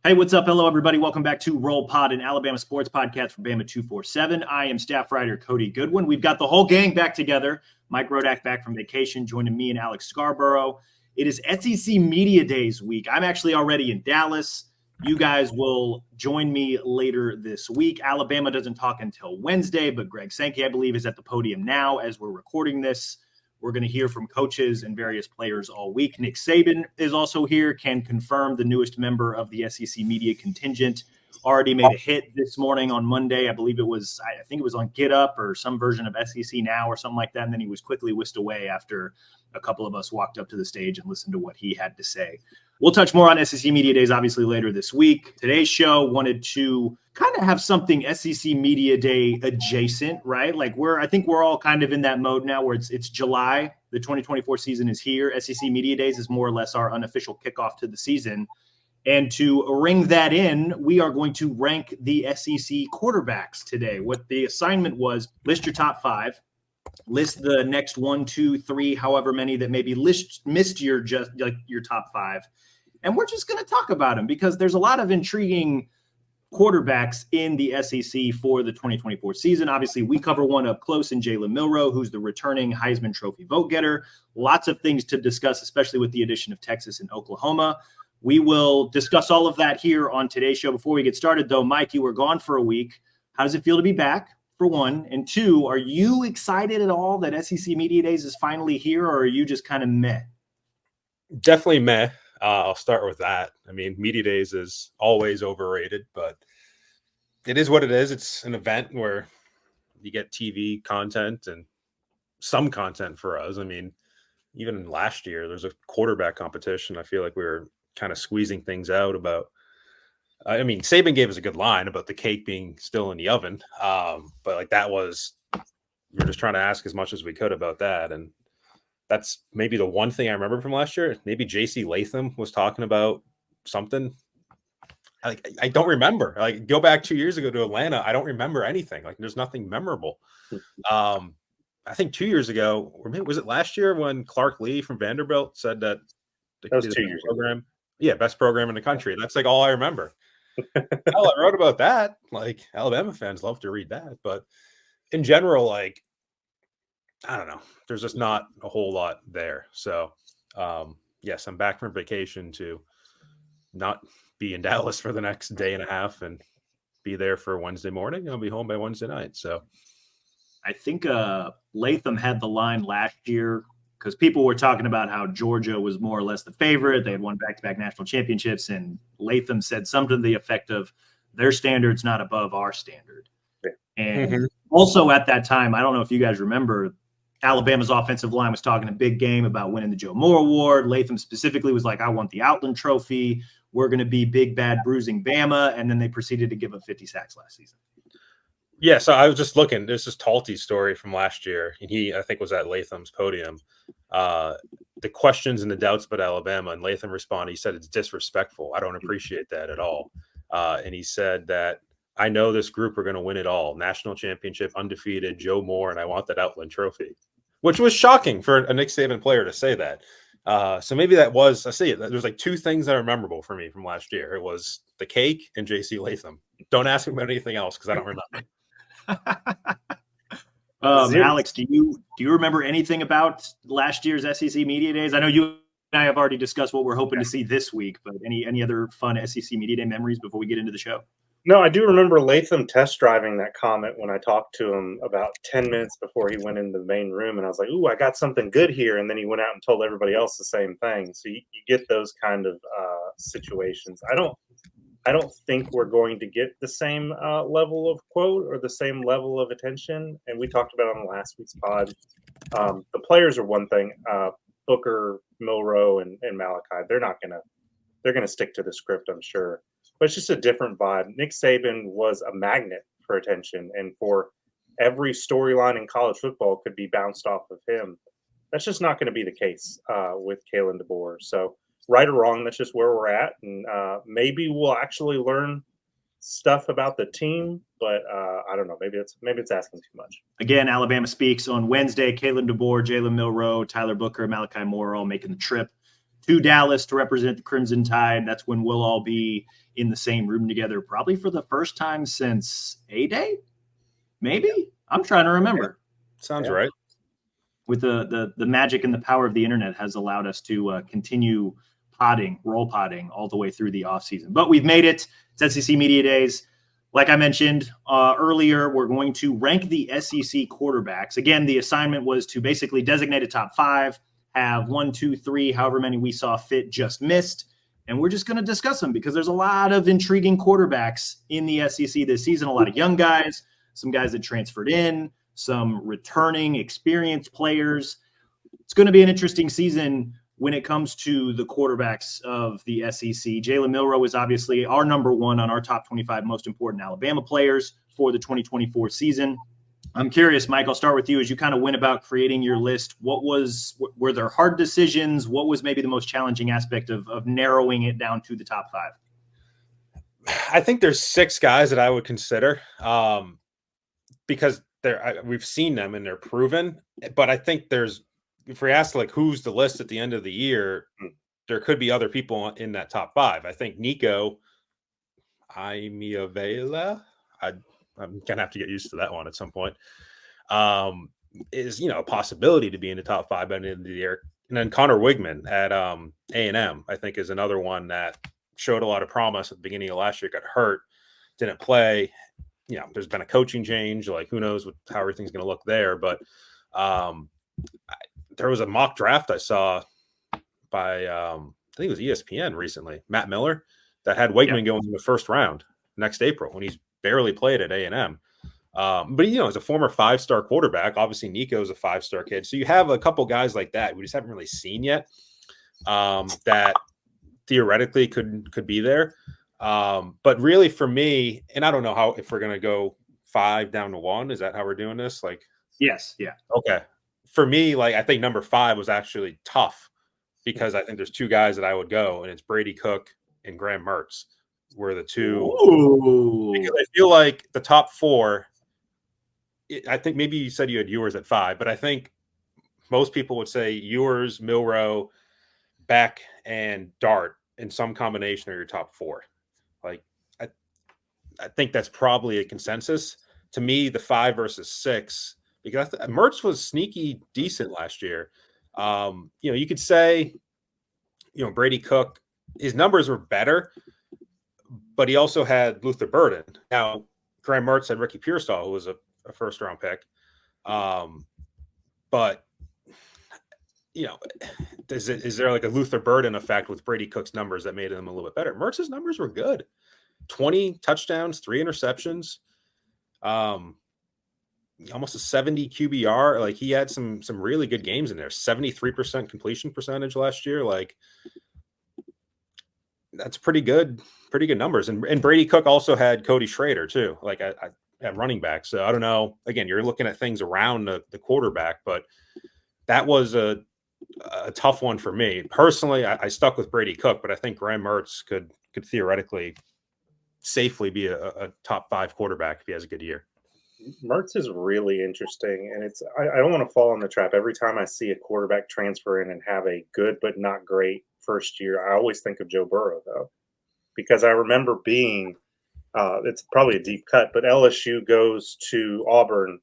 Hey, what's up? Hello, everybody. Welcome back to Roll Pod, an Alabama sports podcast from Bama 247. I am staff writer Cody Goodwin. We've got the whole gang back together. Mike Rodak back from vacation, joining me and Alex Scarborough. It is SEC Media Days week. I'm actually already in Dallas. You guys will join me later this week. Alabama doesn't talk until Wednesday, but Greg Sankey, I believe, is at the podium now as we're recording this. We're going to hear from coaches and various players all week. Nick Saban is also here, can confirm the newest member of the SEC media contingent. Already made a hit this morning on Monday. I believe it was, I think it was on Get Up or some version of SEC Now or something like that. And then he was quickly whisked away after a couple of us walked up to the stage and listened to what he had to say. We'll touch more on SEC Media Days, obviously, later this week. Today's show wanted to kind of have something SEC Media Day adjacent, right? Like I think we're all kind of in that mode now where it's July. The 2024 season is here. SEC Media Days is more or less our unofficial kickoff to the season. And to ring that in, we are going to rank the SEC quarterbacks today. What the assignment was, list your top five. List the next 1, 2, 3, however many that maybe missed your top five. And we're just going to talk about them because there's a lot of intriguing quarterbacks in the SEC for the 2024 season. Obviously, we cover one up close in Jalen Milroe, who's the returning Heisman Trophy vote getter. Lots of things to discuss, especially with the addition of Texas and Oklahoma. We will discuss all of that here on today's show. Before we get started, though, Mike, you were gone for a week. How does it feel to be back, for one? And two, are you excited at all that SEC Media Days is finally here, or are you just kind of meh? Definitely meh. I'll start with that. I mean, Media Days is always overrated, but it is what it is. It's an event where you get TV content and some content for us. I mean, even last year, there's a quarterback competition. I feel like we were kind of squeezing things out about. I mean, Saban gave us a good line about the cake being still in the oven, but like that was, we were just trying to ask as much as we could about that, and that's maybe the one thing I remember from last year. Maybe J.C. Latham was talking about something. I don't remember. Like, go back 2 years ago to Atlanta, I don't remember anything. Like, there's nothing memorable. I think 2 years ago, or maybe was it last year when Clark Lee from Vanderbilt said that was 2 years program? Yeah, best program in the country. That's like all I remember. Hell, I wrote about that. Like, Alabama fans love to read that, but in general, like, I don't know. There's just not a whole lot there. So, yes, I'm back from vacation to not be in Dallas for the next day and a half and be there for Wednesday morning. I'll be home by Wednesday night. So, I think Latham had the line last year because people were talking about how Georgia was more or less the favorite. They had won back-to-back national championships, and Latham said something to the effect of, their standard's not above our standard. Yeah. And also at that time, I don't know if you guys remember, Alabama's offensive line was talking a big game about winning the Joe Moore Award. Latham specifically was like, I want the Outland Trophy. We're going to be big, bad, bruising Bama. And then they proceeded to give up 50 sacks last season. Yeah, so I was just looking. This is Talty's story from last year. And he, I think, was at Latham's podium. The questions and the doubts about Alabama, and Latham responded. He said, it's disrespectful. I don't appreciate that at all. And he said that, I know this group are going to win it all. National championship, undefeated, Joe Moore, and I want that Outland Trophy, which was shocking for a Nick Saban player to say that. So maybe that was, I see it. There's like two things that are memorable for me from last year. It was the cake and J.C. Latham. Don't ask me about anything else because I don't remember. Alex, do you remember anything about last year's SEC Media Days? I know you and I have already discussed what we're hoping to see this week, but any other fun SEC Media Day memories before we get into the show? No, I do remember Latham test driving that comment when I talked to him about 10 minutes before he went into the main room. And I was like, ooh, I got something good here. And then he went out and told everybody else the same thing. So you get those kind of situations. I don't think we're going to get the same level of quote or the same level of attention. And we talked about on the last week's pod. The players are one thing. Booker, Milroe, and Malachi, they're going to stick to the script, I'm sure. But it's just a different vibe. Nick Saban was a magnet for attention, and for every storyline in college football could be bounced off of him. That's just not going to be the case with Kalen DeBoer. So, right or wrong, that's just where we're at, and maybe we'll actually learn stuff about the team. But I don't know. Maybe it's asking too much. Again, Alabama speaks on Wednesday. Kalen DeBoer, Jalen Milroe, Tyler Booker, Malachi Moore all making the trip to Dallas to represent the Crimson Tide. That's when we'll all be in the same room together, probably for the first time since A-Day, maybe? I'm trying to remember. Sounds right. With the magic and the power of the internet has allowed us to continue role podding all the way through the offseason. But we've made it. It's SEC Media Days. Like I mentioned earlier, we're going to rank the SEC quarterbacks. Again, the assignment was to basically designate a top 5, have 1, 2, 3, however many we saw fit just missed. And we're just going to discuss them because there's a lot of intriguing quarterbacks in the SEC this season, a lot of young guys, some guys that transferred in, some returning experienced players. It's going to be an interesting season when it comes to the quarterbacks of the SEC. Jalen Milroe is obviously our number 1 on our top 25 most important Alabama players for the 2024 season. I'm curious, Mike, I'll start with you as you kind of went about creating your list. Were there hard decisions? What was maybe the most challenging aspect of narrowing it down to the top 5? I think there's 6 guys that I would consider because we've seen them and they're proven, but I think if we ask like who's the list at the end of the year, there could be other people in that top 5. I think Nico Iamaleava, I'm gonna have to get used to that one at some point. Is a possibility to be in the top 5 by the end of the year. And then Connor Wigman at A&M, I think, is another one that showed a lot of promise at the beginning of last year. Got hurt, didn't play. There's been a coaching change. Like, who knows how everything's going to look there. But there was a mock draft I saw by, I think it was ESPN recently, Matt Miller, that had Wigman going in the first round next April when he's barely played at A&M. But, as a former 5-star quarterback, obviously Nico's a 5-star kid. So you have a couple guys like that we just haven't really seen yet that theoretically could be there. But really for me, and I don't know if we're going to go 5 down to 1. Is that how we're doing this? Like, yes. Yeah. Okay. For me, like, I think number 5 was actually tough because I think there's 2 guys that I would go, and it's Brady Cook and Graham Mertz were the 2. Ooh. Because I feel like the top 4, I think maybe you said you had Ewers at 5, but I think most people would say Ewers, Milroe, Beck, and Dart in some combination are your top 4. Like, I think that's probably a consensus. To me, the 5 versus 6, because Mertz was sneaky decent last year. You could say, Brady Cook, his numbers were better, but he also had Luther Burden. Now, Graham Mertz had Ricky Pearsall, who was a first-round pick. But, is there like a Luther Burden effect with Brady Cook's numbers that made him a little bit better? Mertz's numbers were good. 20 touchdowns, 3 interceptions, almost a 70 QBR. Like, he had some really good games in there. 73% completion percentage last year. Like, that's pretty good numbers. And Brady Cook also had Cody Schrader too, like at running back. So I don't know. Again, you're looking at things around the quarterback, but that was a tough one for me personally. I stuck with Brady Cook, but I think Graham Mertz could theoretically safely be a top 5 quarterback if he has a good year. Mertz is really interesting, and I don't want to fall in the trap. Every time I see a quarterback transfer in and have a good but not great first year, I always think of Joe Burrow, though, because I remember being it's probably a deep cut, but LSU goes to Auburn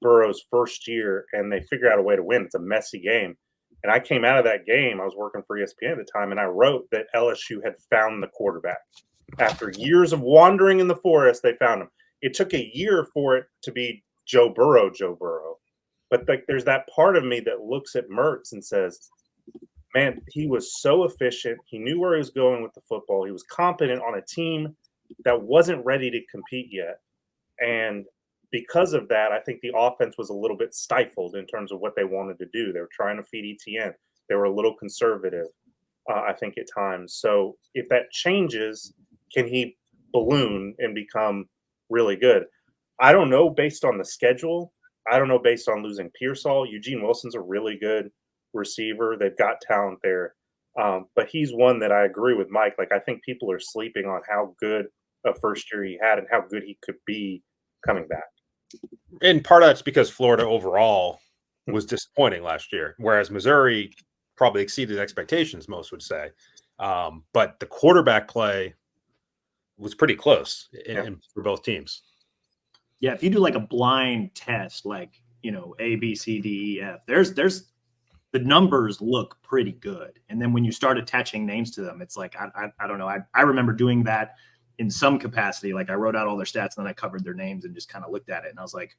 Burrow's first year, and they figure out a way to win. It's a messy game. And I came out of that game, I was working for ESPN at the time, and I wrote that LSU had found the quarterback. After years of wandering in the forest, they found him. It took a year for it to be Joe Burrow. But like, there's that part of me that looks at Mertz and says, man, he was so efficient. He knew where he was going with the football. He was competent on a team that wasn't ready to compete yet. And because of that, I think the offense was a little bit stifled in terms of what they wanted to do. They were trying to feed ETN. They were a little conservative, I think, at times. So if that changes, can he balloon and become really good? I don't know based on the schedule. I don't know based on losing Pearsall. Eugene Wilson's a really good receiver. They've got talent there. But he's one that I agree with Mike. Like, I think people are sleeping on how good a first year he had and how good he could be coming back. And part of that's because Florida overall was disappointing last year, whereas Missouri probably exceeded expectations, most would say. But the quarterback play was pretty close for both teams. Yeah, if you do like a blind test, like, A, B, C, D, E, F, there's the numbers look pretty good. And then when you start attaching names to them, it's like, I don't know. I remember doing that in some capacity. Like I wrote out all their stats and then I covered their names and just kind of looked at it. And I was like,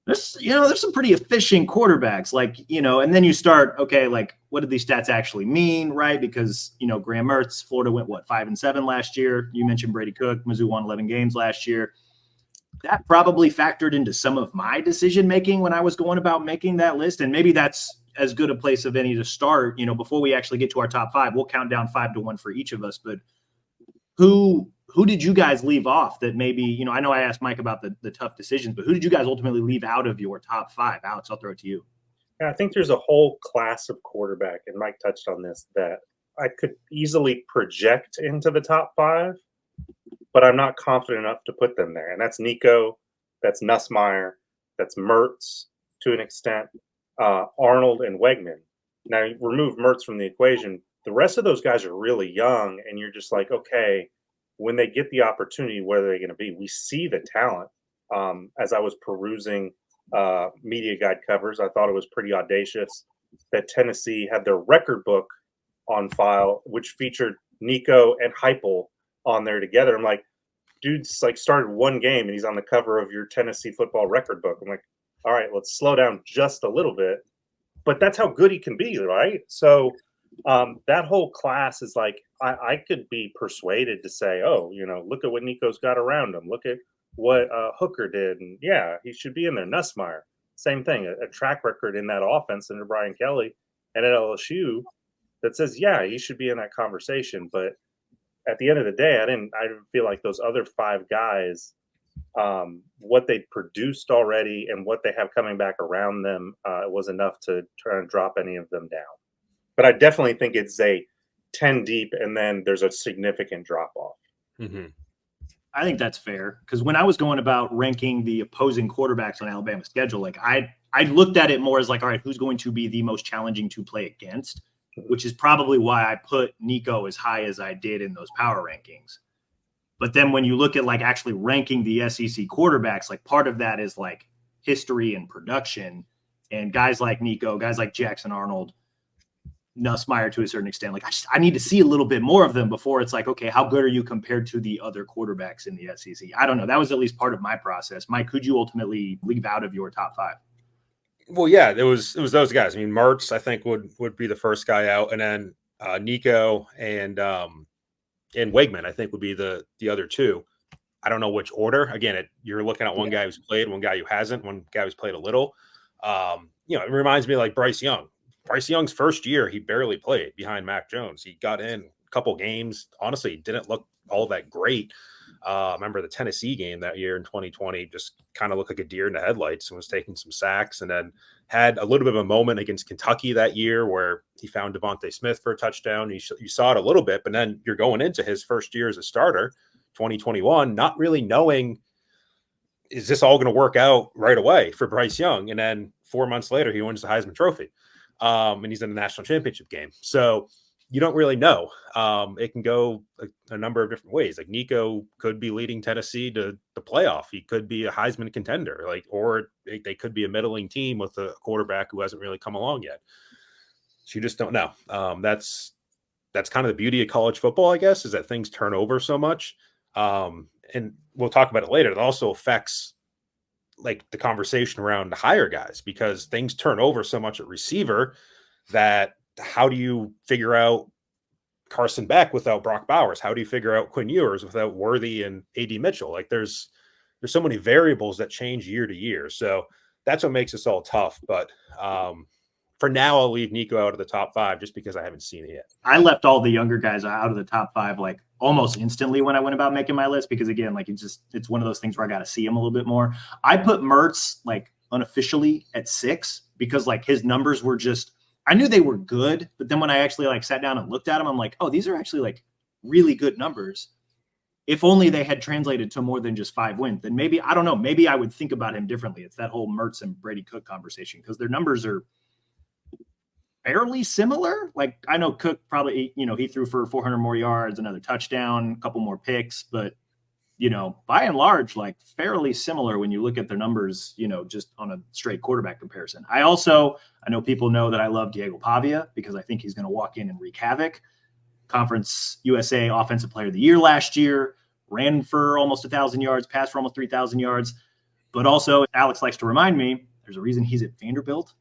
there's some pretty efficient quarterbacks, and then you start, okay, like what did these stats actually mean? Right. Because, Graham Mertz, Florida went 5-7 last year. You mentioned Brady Cook, Mizzou won 11 games last year. That probably factored into some of my decision-making when I was going about making that list. And maybe that's as good a place of any to start, before we actually get to our top 5. We'll count down 5-1 for each of us, but who did you guys leave off that maybe, I know I asked Mike about the tough decisions, but who did you guys ultimately leave out of your top 5? Alex, I'll throw it to you. Yeah, I think there's a whole class of quarterback, and Mike touched on this, that I could easily project into the top 5, but I'm not confident enough to put them there. And that's Nico, that's Nussmeier, that's Mertz to an extent, Arnold and Wegman. Now, you remove Mertz from the equation. The rest of those guys are really young, and you're just like, okay, when they get the opportunity, where are they going to be? We see the talent. As I was perusing media guide covers, I thought it was pretty audacious that Tennessee had their record book on file, which featured Nico and Heupel on there together. I'm like, dude's like started one game and he's on the cover of your Tennessee football record book. I'm like, all right, let's slow down just a little bit. But that's how good he can be, right? So that whole class is like, I could be persuaded to say, oh, look at what Nico's got around him. Look at what Hooker did. And yeah, he should be in there. Nussmeier, same thing, a track record in that offense under Brian Kelly and at LSU that says, yeah, he should be in that conversation. But at the end of the day, I didn't feel like those other 5 guys, what they produced already and what they have coming back around them was enough to try and drop any of them down. But I definitely think it's a 10 deep, and then there's a significant drop off. Mm-hmm. I think that's fair, because when I was going about ranking the opposing quarterbacks on Alabama's schedule, like I looked at it more as like, all right, who's going to be the most challenging to play against, which is probably why I put Nico as high as I did in those power rankings. But then when you look at like actually ranking the SEC quarterbacks, like part of that is like history and production, and guys like Nico, guys like Jackson Arnold, Nussmeier to a certain extent. Like I need to see a little bit more of them before it's like, okay, how good are you compared to the other quarterbacks in the SEC? I don't know. That was at least part of my process. Mike, could you ultimately leave out of your top 5? Well, yeah, it was those guys. I mean, Mertz, I think would be the first guy out, and then Nico and Wegman, I think, would be the other 2. I don't know which order. Again, you're looking at one guy who's played, one guy who hasn't, one guy who's played a little. It reminds me of like Bryce Young. Bryce Young's first year, he barely played behind Mac Jones. He got in a couple games. Honestly, didn't look all that great. I remember the Tennessee game that year in 2020, just kind of looked like a deer in the headlights and was taking some sacks, and then had a little bit of a moment against Kentucky that year where he found Devontae Smith for a touchdown. You saw it a little bit, but then you're going into his first year as a starter, 2021, not really knowing, is this all going to work out right away for Bryce Young? And then 4 months later, he wins the Heisman Trophy, and he's in the national championship game. So you don't really know. It can go a number of different ways. Like Nico could be leading Tennessee to the playoff. He could be a Heisman contender, or they could be a middling team with a quarterback who hasn't really come along yet. So you just don't know. That's kind of the beauty of college football, I guess, is that things turn over so much. And we'll talk about it later. It also affects like the conversation around the higher guys, because things turn over so much at receiver that how do you figure out Carson Beck without Brock Bowers? How do you figure out Quinn Ewers without Worthy and AD Mitchell? Like there's so many variables that change year to year. So that's what makes this all tough. But for now, I'll leave Nico out of the top 5 just because I haven't seen it yet. I left all the younger guys out of the top 5 like almost instantly when I went about making my list, because again, like it's one of those things where I got to see him a little bit more. I put Mertz like unofficially at 6 because like his numbers were just, I knew they were good, but then when I actually like sat down and looked at them, I'm like, oh, these are actually like really good numbers. If only they had translated to more than just 5 wins, then maybe, I don't know, maybe I would think about him differently. It's that whole Mertz and Brady Cook conversation, because their numbers are, fairly similar. Like I know Cook probably, he threw for 400 more yards, another touchdown, a couple more picks, but by and large, like fairly similar when you look at their numbers, just on a straight quarterback comparison. I know people know that I love Diego Pavia because I think he's going to walk in and wreak havoc. Conference USA Offensive Player of the Year last year, ran for almost 1,000 yards, passed for almost 3,000 yards. But also, Alex likes to remind me, there's a reason he's at Vanderbilt.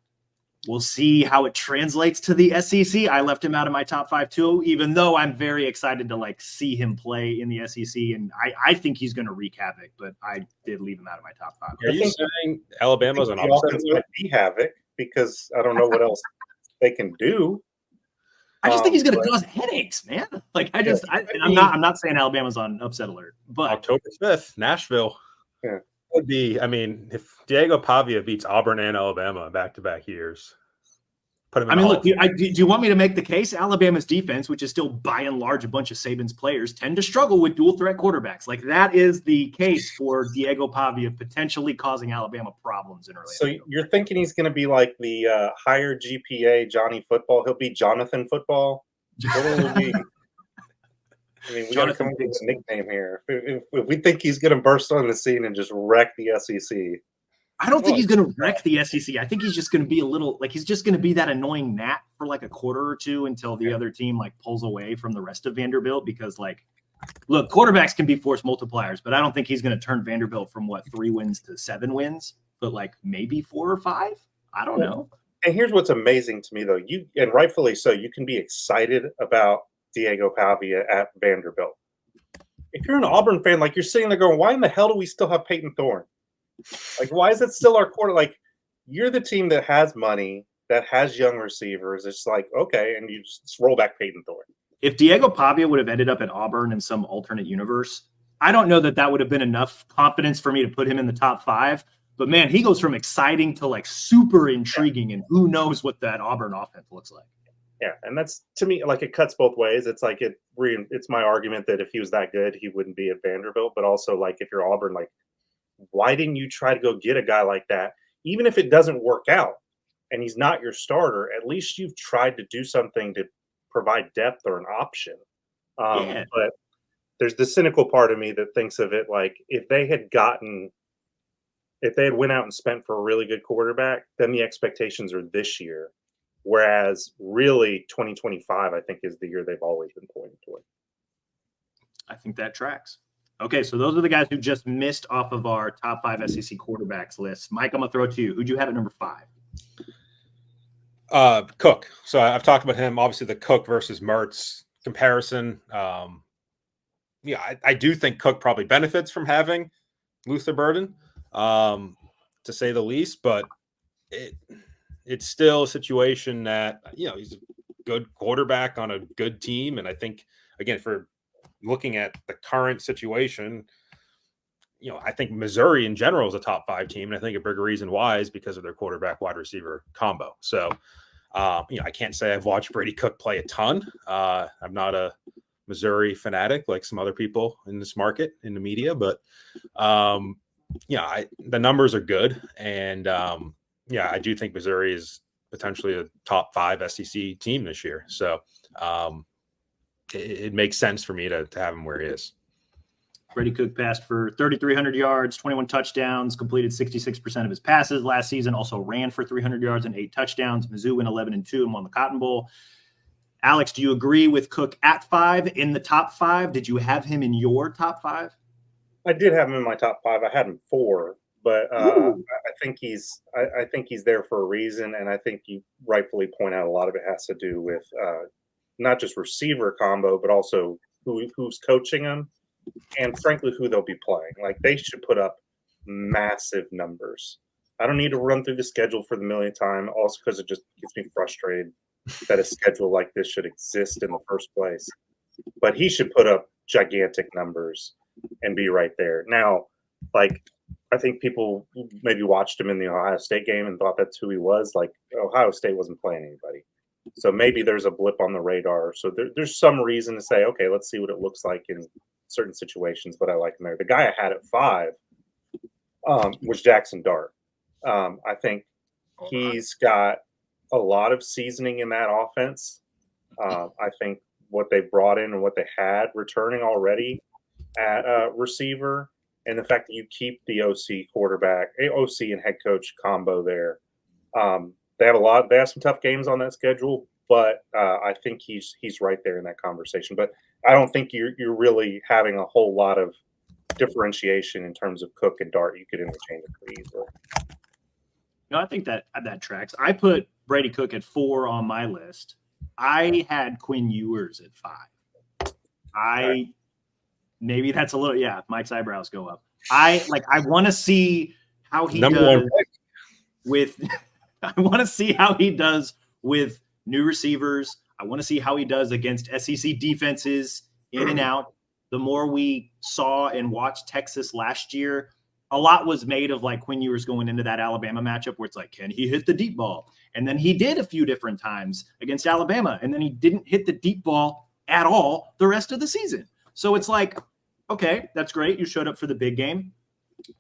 We'll see how it translates to the SEC. I left him out of my top 5 too, even though I'm very excited to see him play in the SEC. And I think he's going to wreak havoc, but I did leave him out of my top 5. Are you saying Alabama's an offense might be havoc because I don't know what else they can do. I just think he's going to cause headaches, man. I'm not saying Alabama's on upset alert, but October 5th, Nashville. Yeah. Would be, if Diego Pavia beats Auburn and Alabama back-to-back years, put him in look, do you want me to make the case? Alabama's defense, which is still by and large a bunch of Saban's players, tend to struggle with dual threat quarterbacks. Like that is the case for Diego Pavia potentially causing Alabama problems in Orlando. So you're thinking he's going to be like the higher GPA Johnny Football? He'll be Jonathan Football? What will he be? We got to come up with a nickname here. If we think he's going to burst on the scene and just wreck the SEC. I don't think he's going to wreck the SEC. I think he's just going to be he's just going to be that annoying gnat for a quarter or two until the other team pulls away from the rest of Vanderbilt because look, quarterbacks can be force multipliers, but I don't think he's going to turn Vanderbilt from 3 wins to 7 wins, but maybe 4 or 5. I don't know. And here's what's amazing to me though, and rightfully so, you can be excited about Diego Pavia at Vanderbilt. If you're an Auburn fan, you're sitting there going, why in the hell do we still have Peyton Thorne? Why is it still our quarter? You're the team that has money, that has young receivers. It's okay, and you just roll back Peyton Thorne. If Diego Pavia would have ended up at Auburn in some alternate universe, I don't know that would have been enough confidence for me to put him in the top 5. But man, he goes from exciting to super intriguing, and who knows what that Auburn offense looks like. Yeah, and that's, to me, it cuts both ways. It's it's my argument that if he was that good, he wouldn't be at Vanderbilt. But also, if you're Auburn, why didn't you try to go get a guy like that? Even if it doesn't work out and he's not your starter, at least you've tried to do something to provide depth or an option. But there's the cynical part of me that thinks of it if they had went out and spent for a really good quarterback, then the expectations are this year. Whereas really 2025, I think, is the year they've always been pointing toward. I think that tracks. Okay, so those are the guys who just missed off of our top 5 SEC quarterbacks list. Mike, I'm going to throw it to you. Who'd you have at number 5? Cook. So I've talked about him. Obviously, the Cook versus Mertz comparison. I do think Cook probably benefits from having Luther Burden, to say the least, but it's still a situation that, he's a good quarterback on a good team. And I think, again, for looking at the current situation, I think Missouri in general is a top 5 team. And I think a big reason why is because of their quarterback wide receiver combo. So, I can't say I've watched Brady Cook play a ton. I'm not a Missouri fanatic like some other people in this market, in the media, but the numbers are good. And, I do think Missouri is potentially a top 5 SEC team this year. So it makes sense for me to have him where he is. Brady Cook passed for 3,300 yards, 21 touchdowns, completed 66% of his passes last season, also ran for 300 yards and 8 touchdowns. Mizzou went 11-2 and won the Cotton Bowl. Alex, do you agree with Cook at 5 in the top 5? Did you have him in your top 5? I did have him in my top 5. I had him 4. But I think he's there for a reason, and I think you rightfully point out a lot of it has to do with not just receiver combo, but also who's coaching them, and frankly who they'll be playing. They should put up massive numbers. I don't need to run through the schedule for the millionth time, also because it just gets me frustrated that a schedule like this should exist in the first place. But he should put up gigantic numbers and be right there. Now, I think people maybe watched him in the Ohio State game and thought that's who he was. Ohio State wasn't playing anybody. So maybe there's a blip on the radar. So there's some reason to say, okay, let's see what it looks like in certain situations, but I like him there. The guy I had at 5 was Jackson Dart. I think he's got a lot of seasoning in that offense. I think what they brought in and what they had returning already at receiver, and the fact that you keep the OC quarterback, OC and head coach combo there. They have some tough games on that schedule, but I think he's right there in that conversation. But I don't think you're really having a whole lot of differentiation in terms of Cook and Dart. You could interchange it pretty easily. No, I think that tracks. I put Brady Cook at 4 on my list. I had Quinn Ewers at 5. Maybe that's a little, Mike's eyebrows go up. I want to see how he does with I want to see how he does with new receivers. I want to see how he does against SEC defenses in and out. The more we saw and watched Texas last year, a lot was made of like Quinn Ewers going into that Alabama matchup where it's like, can he hit the deep ball? And then he did a few different times against Alabama, and then he didn't hit the deep ball at all the rest of the season. So it's like, okay, that's great. You showed up for the big game.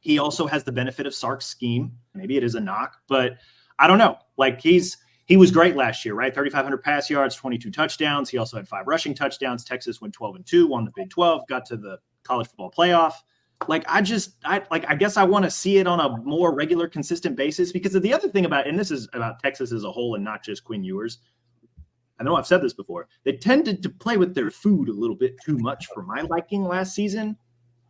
He also has the benefit of Sark's scheme. Maybe it is a knock, but I don't know. Like he was great last year, right? 3,500 pass yards, 22 touchdowns. He also had 5 rushing touchdowns. Texas went 12-2, won the Big 12, got to the college football playoff. Like I guess I want to see it on a more regular, consistent basis, because of the other thing about, and this is about Texas as a whole and not just Quinn Ewers. I know I've said this before. They tended to play with their food a little bit too much for my liking last season.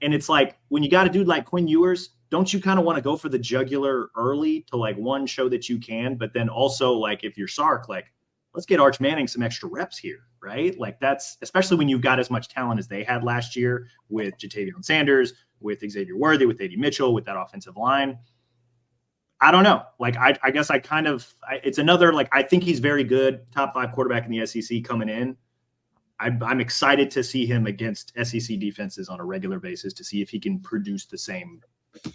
And it's like, when you got a dude like Quinn Ewers, don't you kind of want to go for the jugular early to like, one, show that you can, but then also like, if you're Sark, like, let's get Arch Manning some extra reps here, right? Like that's, especially when you've got as much talent as they had last year with Jatavion Sanders, with Xavier Worthy, with A.D. Mitchell, with that offensive line. I don't know. Like, I guess it's another, like, I think he's very good, top 5 quarterback in the SEC coming in. I'm excited to see him against SEC defenses on a regular basis to see if he can produce the same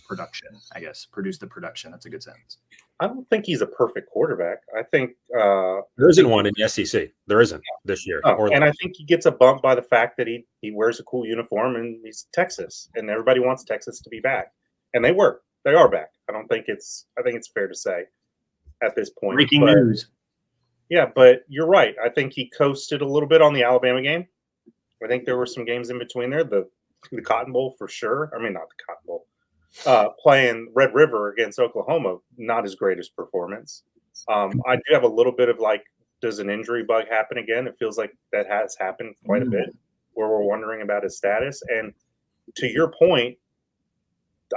production, I guess. Produce the production. That's a good sentence. I don't think he's a perfect quarterback. I think there isn't one in the SEC. There isn't this year. And I think he gets a bump by the fact that he wears a cool uniform and he's Texas, and everybody wants Texas to be back. And they are back. I think it's fair to say at this point. Breaking news. Yeah, but you're right. I think he coasted a little bit on the Alabama game. I think there were some games in between there. The Cotton Bowl for sure. I mean, not the Cotton Bowl. Playing Red River against Oklahoma, not his greatest performance. I do have a little bit of like, does an injury bug happen again? It feels like that has happened quite a bit, where we're wondering about his status. And to your point,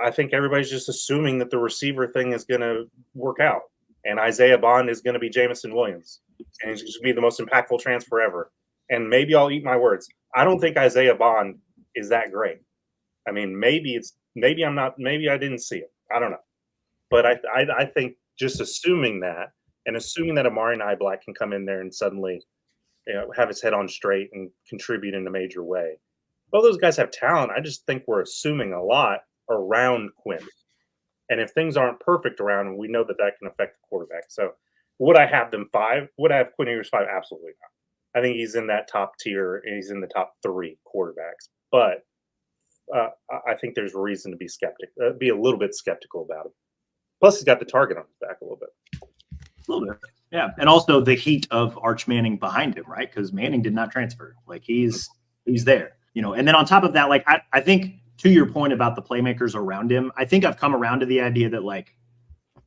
I think everybody's just assuming that the receiver thing is going to work out, and Isaiah Bond is going to be Jamison Williams, and he's going to be the most impactful transfer ever. And maybe I'll eat my words. I don't think Isaiah Bond is that great. I mean, maybe I didn't see it. I don't know. But I think just assuming that, and assuming that Amari Niblack can come in there and suddenly, have his head on straight and contribute in a major way. Well, those guys have talent. I just think we're assuming a lot around Quinn. And if things aren't perfect around him, we know that can affect the quarterback. So would I have them 5? Would I have Quinn Ewers 5? Absolutely not. I think he's in that top tier, and he's in the top 3 quarterbacks. But I think there's reason to be a little bit skeptical about him. Plus, he's got the target on his back a little bit. A little bit, yeah. And also the heat of Arch Manning behind him, right? Because Manning did not transfer. Like he's there, And then on top of that, like I think to your point about the playmakers around him, I think I've come around to the idea that like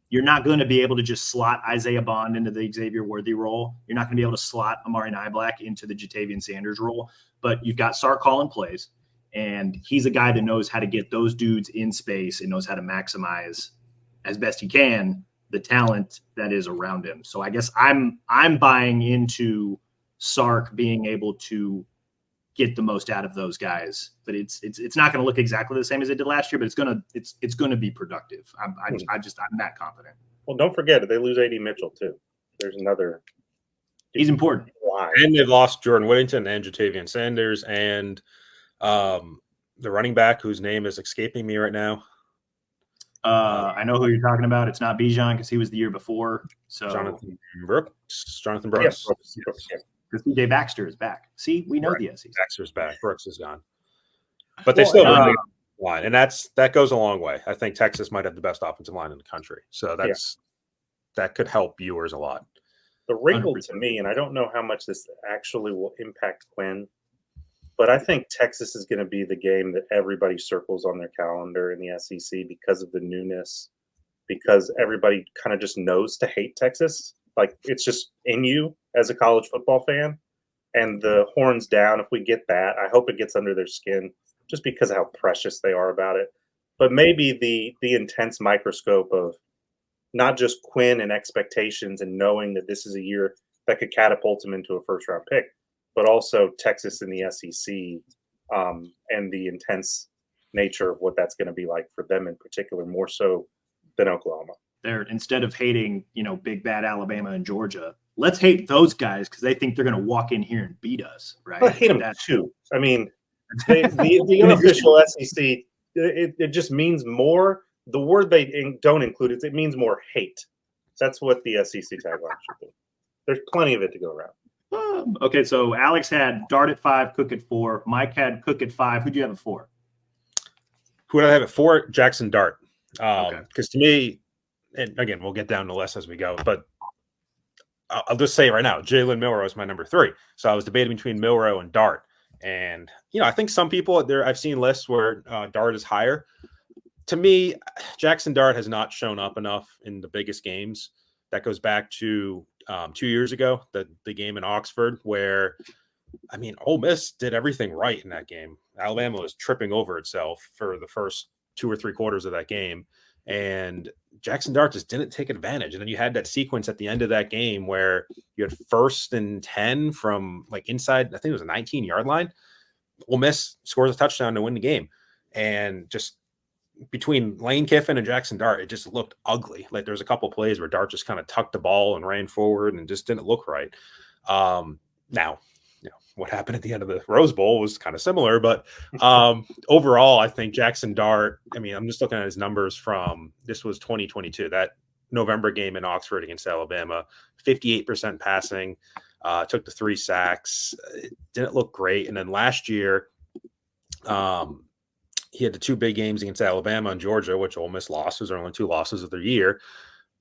you're not going to be able to just slot Isaiah Bond into the Xavier Worthy role. You're not going to be able to slot Amari Niblack into the Jatavion Sanders role. But you've got Sark calling plays. And he's a guy that knows how to get those dudes in space and knows how to maximize as best he can the talent that is around him. So I guess I'm buying into Sark being able to get the most out of those guys. But it's not going to look exactly the same as it did last year, but it's going to be productive. I'm that confident. Well, don't forget if they lose A.D. Mitchell too. There's another. He's important. And they've lost Jordan Whittington and Jatavion Sanders and the running back whose name is escaping me right now. I know who you're talking about. It's not Bijan because he was the year before. So Jonathan Brooks. Yes. Because DJ Baxter is back. See, we know the SEC. Baxter's back. Brooks is gone. But they still have a line, and that goes a long way. I think Texas might have the best offensive line in the country. So that could help Ewers a lot. The wrinkle 100%. to me, and I don't know how much this actually will impact Quinn, but I think Texas is going to be the game that everybody circles on their calendar in the SEC because of the newness, because everybody kind of just knows to hate Texas. Like, it's just in you as a college football fan. And the horns down, if we get that, I hope it gets under their skin just because of how precious they are about it. But maybe the intense microscope of not just Quinn and expectations and knowing that this is a year that could catapult him into a first-round pick, but also Texas in the SEC, and the intense nature of what that's going to be like for them in particular, more so than Oklahoma. Instead of hating, big bad Alabama and Georgia, let's hate those guys because they think they're going to walk in here and beat us, right? I hate them too. I mean, the unofficial SEC, it just means more. The word they don't include it means more hate. That's what the SEC tagline should be. There's plenty of it to go around. Okay, so Alex had Dart at 5, Cook at 4. Mike had Cook at 5. Who do you have at 4? Who did I have at 4? Jackson Dart. Okay. Because to me, and again, we'll get down to less as we go, but I'll just say right now, Jalen Milroe is my number 3. So I was debating between Milroe and Dart. And, I think some people there, I've seen lists where Dart is higher. To me, Jackson Dart has not shown up enough in the biggest games. That goes back to 2 years ago, the game in Oxford, where, Ole Miss did everything right in that game. Alabama was tripping over itself for the first 2 or 3 quarters of that game. And Jackson Dart just didn't take advantage. And then you had that sequence at the end of that game where you had 1st and 10 from like inside, I think it was a 19-yard line. Ole Miss scores a touchdown to win the game. And just between Lane Kiffin and Jackson Dart, it just looked ugly. Like there was a couple plays where Dart just kind of tucked the ball and ran forward and just didn't look right. Now, what happened at the end of the Rose Bowl was kind of similar, but overall, I think Jackson Dart, I'm just looking at his numbers from, this was 2022, that November game in Oxford against Alabama, 58% passing, took the 3 sacks. It didn't look great. And then last year, he had the 2 big games against Alabama and Georgia, which Ole Miss lost. Those are only 2 losses of their year.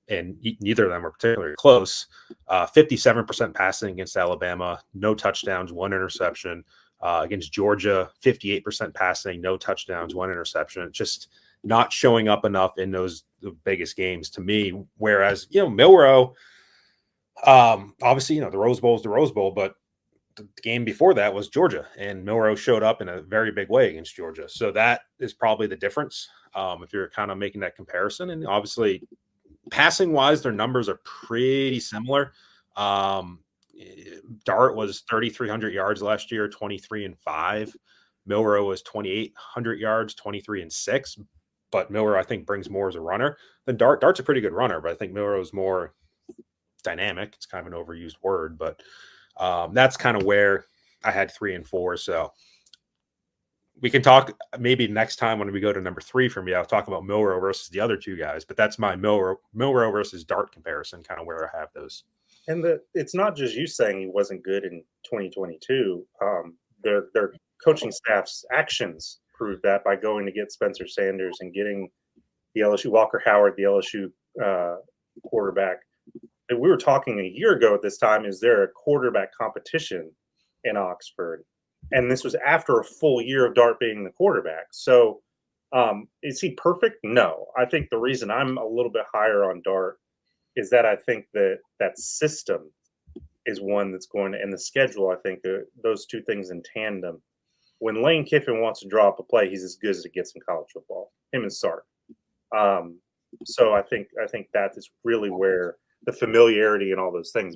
And neither of them were particularly close. 57% passing against Alabama, no touchdowns, 1 interception. Against Georgia, 58% passing, no touchdowns, 1 interception. Just not showing up enough in the biggest games to me. Whereas, Milroe, obviously, the Rose Bowl is the Rose Bowl, but the game before that was Georgia, and Milroe showed up in a very big way against Georgia. So that is probably the difference if you're kind of making that comparison. And obviously, passing wise, their numbers are pretty similar. Dart was 3,300 yards last year, 23-5. Milroe was 2,800 yards, 23-6. But Milroe, I think, brings more as a runner than Dart. Dart's a pretty good runner, but I think Milroe is more dynamic. It's kind of an overused word, but that's kind of where I had 3 and 4. So we can talk maybe next time when we go to number 3 for me. I'll talk about Milroe versus the other 2 guys, but that's my Milroe versus Dart comparison, kind of where I have those. And it's not just you saying he wasn't good in 2022. Their coaching staff's actions proved that by going to get Spencer Sanders and getting the LSU Walker Howard, the LSU quarterback. And we were talking a year ago at this time, is there a quarterback competition in Oxford? And this was after a full year of Dart being the quarterback. So is he perfect? No. I think the reason I'm a little bit higher on Dart is that I think that system is one that's going to, and the schedule, I think those 2 things in tandem. When Lane Kiffin wants to draw up a play, he's as good as it gets in college football, him and Sark. So I think that is really where the familiarity and all those things.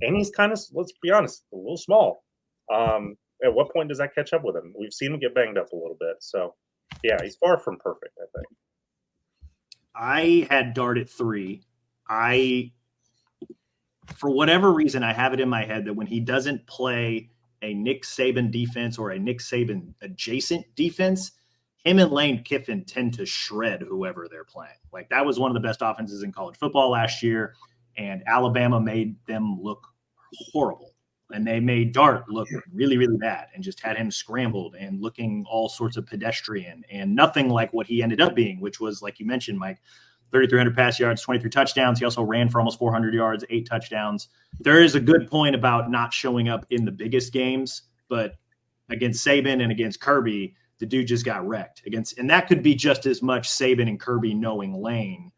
And he's kind of, let's be honest, a little small. At what point does that catch up with him? We've seen him get banged up a little bit. So, yeah, he's far from perfect, I think. I had Dart at 3. For whatever reason, I have it in my head that when he doesn't play a Nick Saban defense or a Nick Saban adjacent defense, him and Lane Kiffin tend to shred whoever they're playing. Like, that was one of the best offenses in college football last year, and Alabama made them look horrible. And they made Dart look really, really bad and just had him scrambled and looking all sorts of pedestrian and nothing like what he ended up being, which was, like you mentioned, Mike, 3,300 pass yards, 23 touchdowns. He also ran for almost 400 yards, 8 touchdowns. There is a good point about not showing up in the biggest games, but against Saban and against Kirby, the dude just got wrecked and that could be just as much Saban and Kirby knowing Lane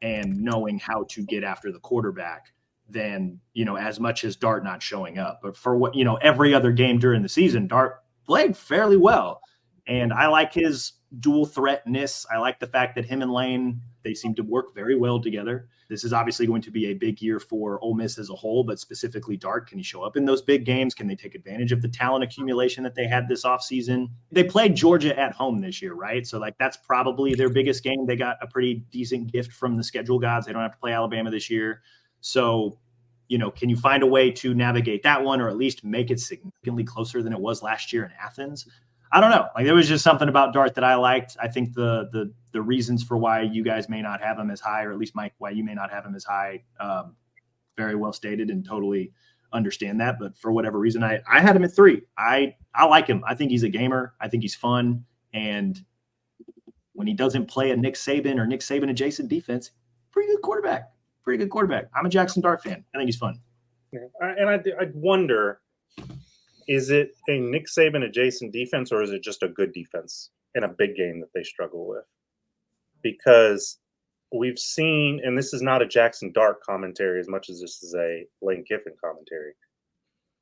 and knowing how to get after the quarterback than, as much as Dart not showing up. But for what, every other game during the season, Dart played fairly well. And I like his dual threatness. I like the fact that him and Lane, they seem to work very well together. This is obviously going to be a big year for Ole Miss as a whole, but specifically Dart. Can he show up in those big games? Can they take advantage of the talent accumulation that they had this offseason? They played Georgia at home this year, right? So that's probably their biggest game. They got a pretty decent gift from the schedule gods. They don't have to play Alabama this year. So, can you find a way to navigate that one or at least make it significantly closer than it was last year in Athens? I don't know. There was just something about Dart that I liked. I think the reasons for why you guys may not have him as high, or at least Mike, why you may not have him as high, very well stated and totally understand that. But for whatever reason, I had him at 3. I like him. I think he's a gamer. I think he's fun. And when he doesn't play a Nick Saban or Nick Saban adjacent defense, pretty good quarterback. I'm a Jackson Dart fan. I think he's fun. Yeah. And I wonder, is it a Nick Saban adjacent defense or is it just a good defense in a big game that they struggle with? Because we've seen, and this is not a Jackson Dart commentary as much as this is a Lane Kiffin commentary,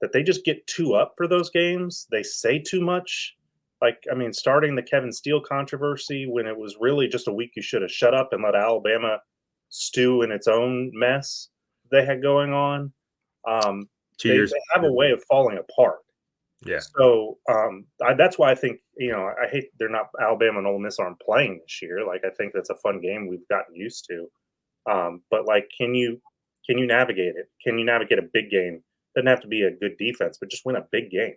that they just get too up for those games. They say too much. Starting the Kevin Steele controversy when it was really just a week you should have shut up and let Alabama stew in its own mess they had going on. They have a way of falling apart. Yeah. So that's why I think, I hate they're not Alabama and Ole Miss aren't playing this year. I think that's a fun game we've gotten used to. But can you navigate it? Can you navigate a big game? Doesn't have to be a good defense, but just win a big game.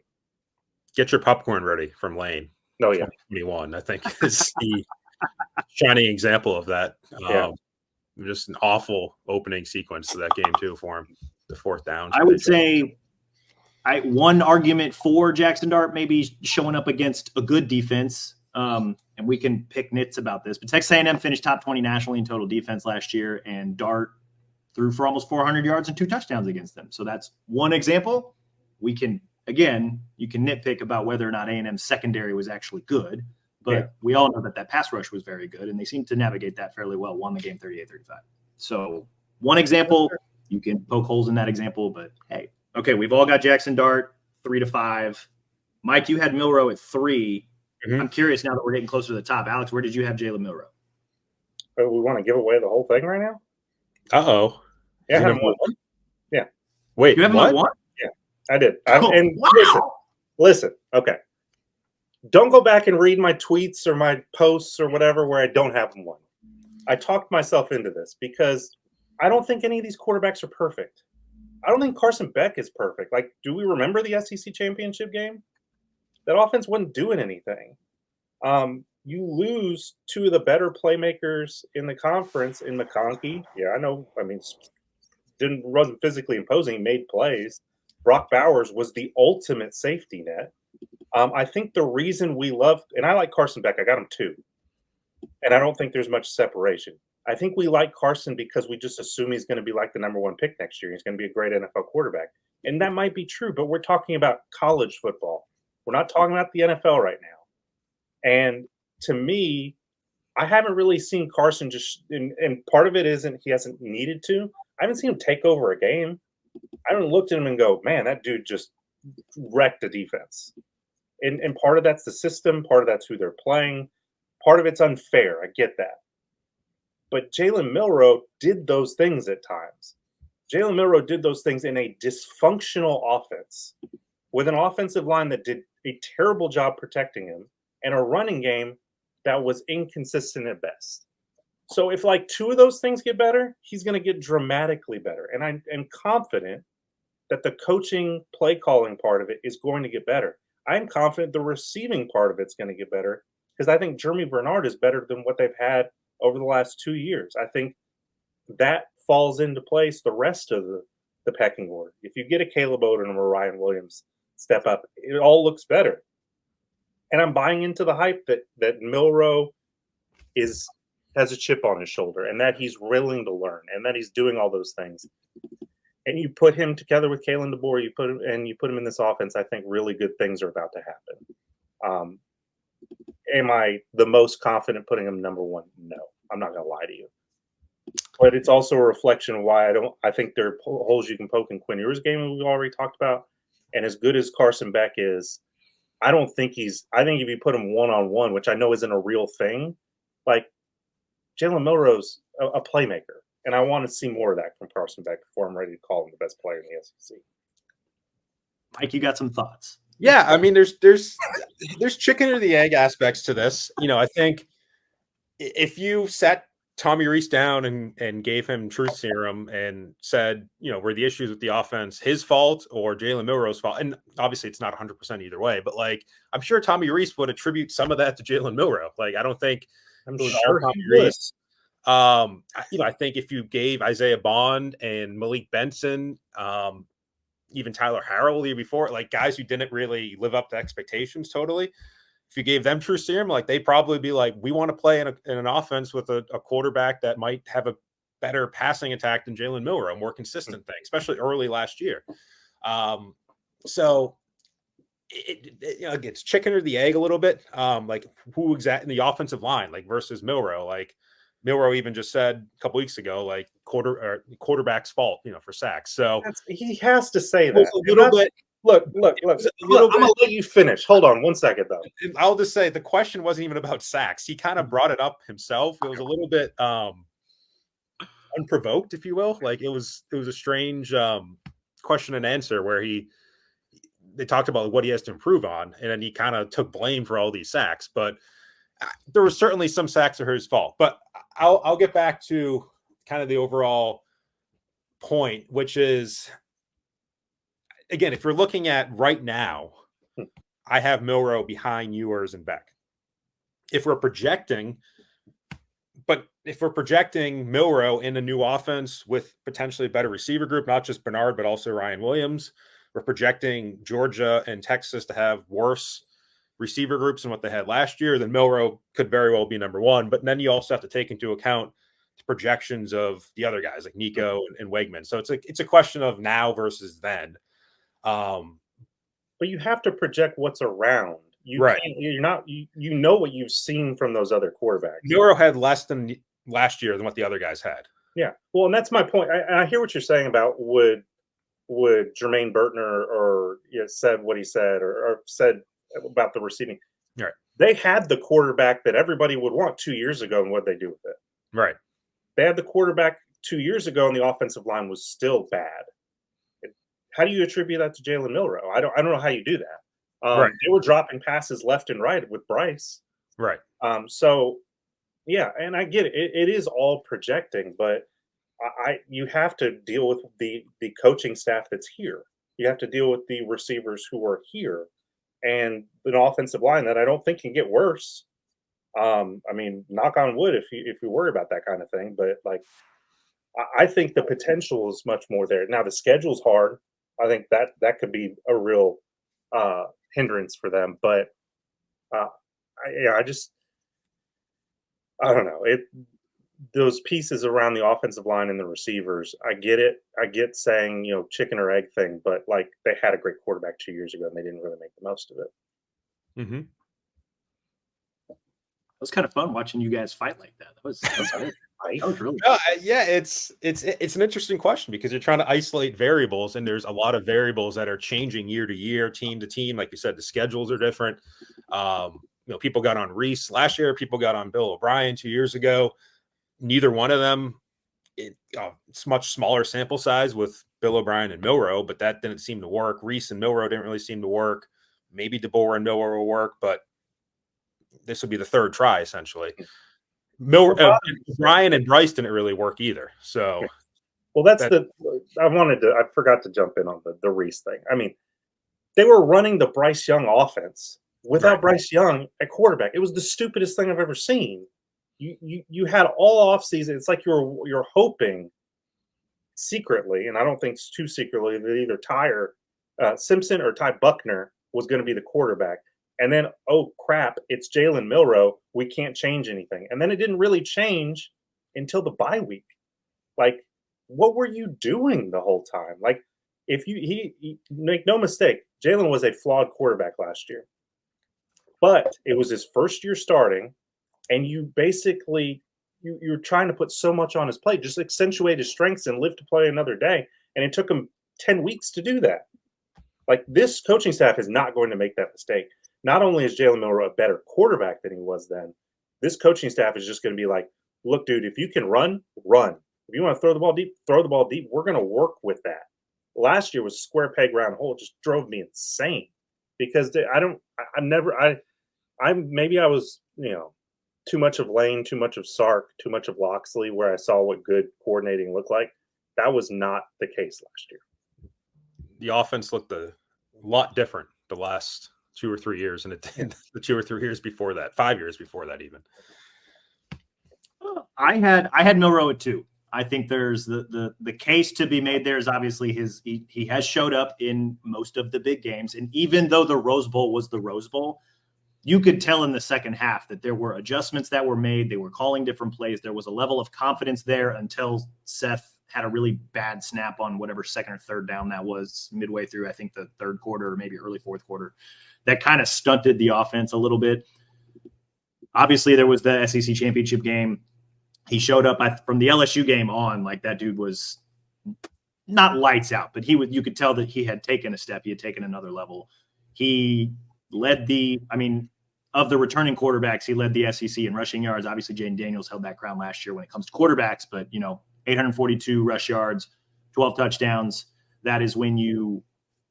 Get your popcorn ready from Lane. Oh, yeah. 2021, I think, is the shining example of that. Just an awful opening sequence to that game, too, for him. The 4th down. I would say one argument for Jackson Dart maybe showing up against a good defense, and we can pick nits about this, but Texas A&M finished top 20 nationally in total defense last year, and Dart threw for almost 400 yards and 2 touchdowns against them. So that's one example. You can nitpick about whether or not A&M's secondary was actually good, but we all know that pass rush was very good, and they seemed to navigate that fairly well, won the game 38-35. So one example, you can poke holes in that example, but hey. Okay, we've all got Jackson Dart, 3 to 5. Mike, you had Milroe at 3. Mm-hmm. I'm curious now that we're getting closer to the top. Alex, where did you have Jalen Milroe? Oh, we want to give away the whole thing right now? Uh-oh. Yeah, I have him 1. Yeah. Wait, you have him at 1? Yeah, I did. Wow. Listen. Okay. Don't go back and read my tweets or my posts or whatever where I don't have him 1. I talked myself into this because I don't think any of these quarterbacks are perfect. I don't think Carson Beck is perfect. Do we remember the SEC championship game? That offense wasn't doing anything. You lose 2 of the better playmakers in the conference in McConkey. Yeah, I know. Wasn't physically imposing. He made plays. Brock Bowers was the ultimate safety net. I think the reason we love, and I like Carson Beck. I got him 2. And I don't think there's much separation. I think we like Carson because we just assume he's going to be like the number 1 pick next year. He's going to be a great NFL quarterback. And that might be true, but we're talking about college football. We're not talking about the NFL right now. And to me, I haven't really seen Carson and part of it isn't he hasn't needed to. I haven't seen him take over a game. I haven't looked at him and go, man, that dude just wrecked the defense. And part of that's the system. Part of that's who they're playing. Part of it's unfair. I get that. But Jalen Milroe did those things at times. Jalen Milroe did those things in a dysfunctional offense with an offensive line that did a terrible job protecting him and a running game that was inconsistent at best. So if 2 of those things get better, he's going to get dramatically better. And I am confident that the coaching play calling part of it is going to get better. I'm confident the receiving part of it's going to get better because I think Jeremy Bernard is better than what they've had over the last 2 years. I think that falls into place the rest of the pecking order. If you get a Caleb Odom or Ryan Williams step up, it all looks better. And I'm buying into the hype that Milroe is has a chip on his shoulder and that he's willing to learn and that he's doing all those things. And you put him together with Kalen DeBoer, you put him in this offense, I think really good things are about to happen. Am I the most confident putting him number one? No, I'm not going to lie to you. But it's also a reflection of why I think there are holes you can poke in Quinn Ewers' game we already talked about. And as good as Carson Beck is, I think if you put him one-on-one, which I know isn't a real thing, like Jalen Milroe's a playmaker. And I want to see more of that from Carson Beck before I'm ready to call him the best player in the SEC. Mike, you got some thoughts? Yeah, I mean, there's chicken or the egg aspects to this. I think if you sat Tommy Rees down and gave him truth serum and said, were the issues with the offense his fault or Jalen Milroe's fault? And obviously it's not 100% either way, but I'm sure Tommy Rees would attribute some of that to Jalen Milroe. I don't think I'm it was sure all Tommy Rees. I think if you gave Isaiah Bond and Malik Benson, even Tyler Harrell the year before, guys who didn't really live up to expectations totally, if you gave them true serum, they'd probably be we want to play in an offense with a quarterback that might have a better passing attack than Jalen Milroe, a more consistent thing, especially early last year. So it's chicken or the egg a little bit. Who exactly in the offensive line, versus Milroe, Milroe even just said a couple weeks ago, quarterback's fault, for sacks. So he has to say that. A little bit. Look. I'm gonna let you finish. Hold on 1 second though. I'll just say the question wasn't even about sacks. He kind of brought it up himself. It was a little bit unprovoked, if you will. It was a strange question and answer where they talked about what he has to improve on, and then he kind of took blame for all these sacks. But there was certainly some sacks that were his fault. But I'll get back to kind of the overall point, which is, again, if you're looking at right now, I have Milroe behind Ewers and Beck. If we're projecting Milroe in a new offense with potentially a better receiver group, not just Bernard, but also Ryan Williams, we're projecting Georgia and Texas to have worse receiver groups than what they had last year, then Milroe could very well be number one. But then you also have to take into account the projections of the other guys like Nico and Wegman. So it's a question of now versus then. But you have to project what's around. Right. You're not. You know what you've seen from those other quarterbacks. Milroe had less than last year than what the other guys had. Yeah. Well, and that's my point. I hear what you're saying about would Jermaine Burtner or said what he said or said about the receiving. Right. They had the quarterback that everybody would want 2 years ago, and what they do with it. Right. They had the quarterback 2 years ago, and the offensive line was still bad. How do you attribute that to Jalen Milroe? I don't know how you do that. Right. They were dropping passes left and right with Bryce. Right. So, yeah, and I get it. It is all projecting, but you have to deal with the coaching staff that's here. You have to deal with the receivers who are here, and an offensive line that I don't think can get worse. I mean, knock on wood if you worry about that kind of thing, but I think the potential is much more there. Now the schedule's hard. I think that could be a real hindrance for them, but I don't know. Those pieces around the offensive line and the receivers, I get it. I get saying, chicken or egg thing, but they had a great quarterback 2 years ago and they didn't really make the most of it. Mm-hmm. It was kind of fun watching you guys fight like that. That was great. That was really yeah, it's an interesting question because you're trying to isolate variables, and there's a lot of variables that are changing year to year, team to team. Like you said, the schedules are different. People got on Reese last year. People got on Bill O'Brien 2 years ago. Neither one of them, it's much smaller sample size with Bill O'Brien and Milroe, but that didn't seem to work. Reese and Milroe didn't really seem to work. Maybe DeBoer and Milroe will work, but this would be the third try essentially. Brian and Bryce didn't really work either. So, well, I forgot to jump in on the Reese thing. I mean, they were running the Bryce Young offense without Bryce Young at quarterback. It was the stupidest thing I've ever seen. You had all offseason. It's like you're hoping secretly, and I don't think it's too secretly, that either Simpson or Ty Buckner was going to be the quarterback. And then, oh crap, it's Jalen Milroe. We can't change anything. And then it didn't really change until the bye week. Like, what were you doing the whole time? Like, if he make no mistake, Jalen was a flawed quarterback last year, but it was his first year starting, and you basically you're trying to put so much on his plate, just accentuate his strengths and live to play another day. And it took him 10 weeks to do that. Like, this coaching staff is not going to make that mistake. Not only is Jalen Milroe a better quarterback than he was then, this coaching staff is just going to be like, look, dude, if you can run, run. If you want to throw the ball deep, throw the ball deep. We're going to work with that. Last year was square peg round hole. It just drove me insane because maybe I was, too much of Lane, too much of Sark, too much of Loxley, where I saw what good coordinating looked like. That was not the case last year. The offense looked a lot different the last 2 or 3 years, and it did the 2 or 3 years before that, 5 years before that even. I had Milroe at 2. I think there's the case to be made there is obviously he has showed up in most of the big games. And even though the Rose Bowl was the Rose Bowl, you could tell in the second half that there were adjustments that were made. They were calling different plays. There was a level of confidence there until Seth had a really bad snap on whatever second or third down that was midway through, I think the third quarter or maybe early fourth quarter. That kind of stunted the offense a little bit. Obviously, there was the SEC championship game. He showed up from the LSU game on, like that dude was not lights out, but you could tell that he had taken a step. He had taken another level. He led of the returning quarterbacks, he led the SEC in rushing yards. Obviously, Jaden Daniels held that crown last year when it comes to quarterbacks, but 842 rush yards, 12 touchdowns. That is when you